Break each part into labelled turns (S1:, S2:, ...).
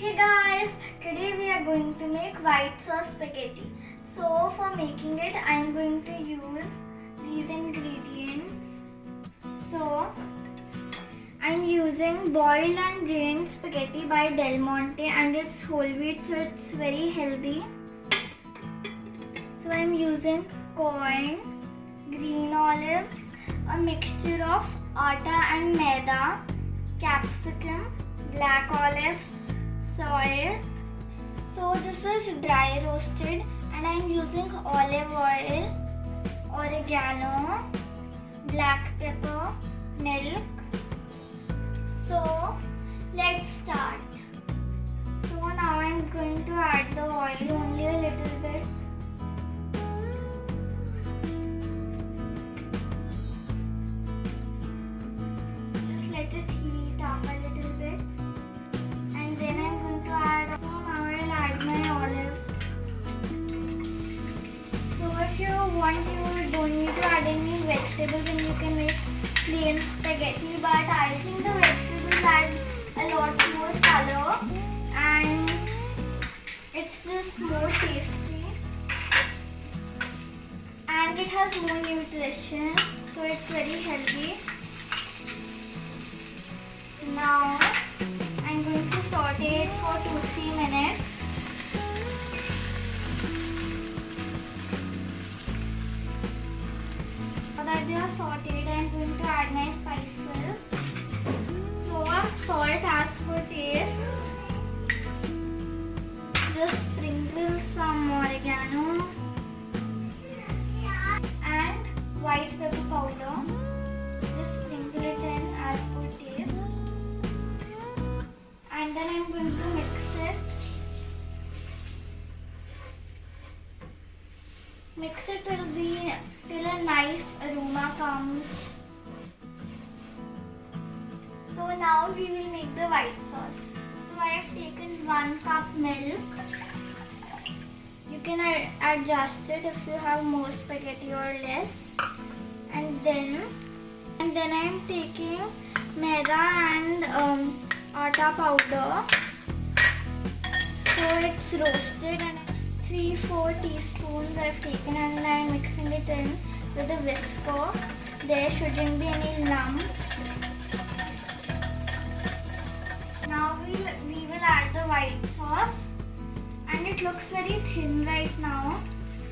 S1: Hey guys, today we are going to make white sauce spaghetti. So for making it, I am going to use these ingredients. So I am using boiled and drained spaghetti by Del Monte, and it's whole wheat, so it's very healthy. So I am using corn, green olives, a mixture of atta and maida, capsicum, black olives, salt. So this is dry roasted, and I am using olive oil, oregano, black pepper, milk. So let's start. So now I am going to add the oil only a little bit. Just let it heat up a little bit. And then I'm going to add, so now I'll add my olives. So if you want, you don't need to add any vegetables, and you can make plain spaghetti, but I think the vegetables add a lot more color and it's just more tasty and it has more nutrition, so it's very healthy. Now I'm going to saute it for 2-3 minutes. Now that they are sauteed, I'm going to add my spices. So salt as per taste. Just sprinkle some oregano and white pepper powder. Just sprinkle it in as per taste. And then I'm going to mix it. Mix it till a nice aroma comes. So now we will make the white sauce. So I have taken 1 cup milk. You can adjust it if you have more spaghetti or less. And then I am taking maida and atta powder. So it's roasted, and 3-4 teaspoons I have taken, and I am mixing it in with a whisker. There shouldn't be any lumps. Now we will add the white sauce, and it looks very thin right now,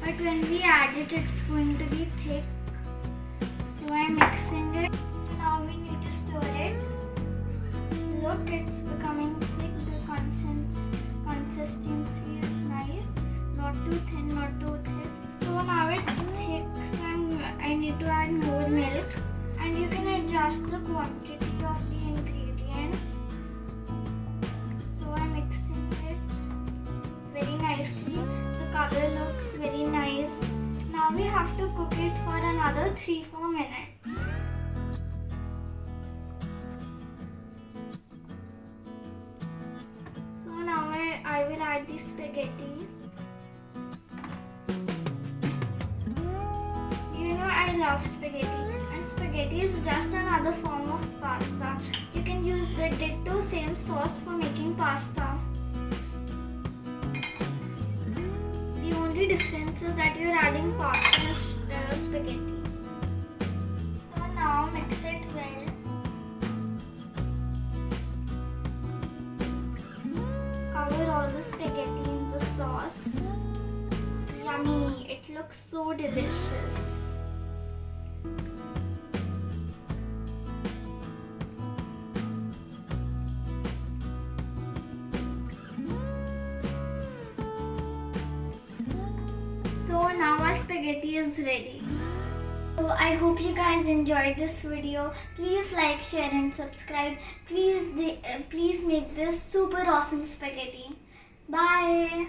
S1: but when we add it, it's going to be thick. So I'm mixing it. So now we need to stir it. Look, it's becoming thick. The consistency is nice. Not too thin, not too thick. So now it's thick, so I need to add more milk. And you can adjust the quantity of the ingredients. So I'm mixing it very nicely. The color looks very nice. Now we have to cook it for another 3-4 minutes. So now I will add the spaghetti. You know I love spaghetti, and spaghetti is just another form of pasta. You can use the ditto same sauce for making pasta. The only difference is that you're adding pasta instead of spaghetti. So now mix it well. Cover all the spaghetti in the sauce. Yummy! It looks so delicious. So now our spaghetti is ready. So I hope you guys enjoyed this video. Please like, share and subscribe. Please make this super awesome spaghetti. Bye.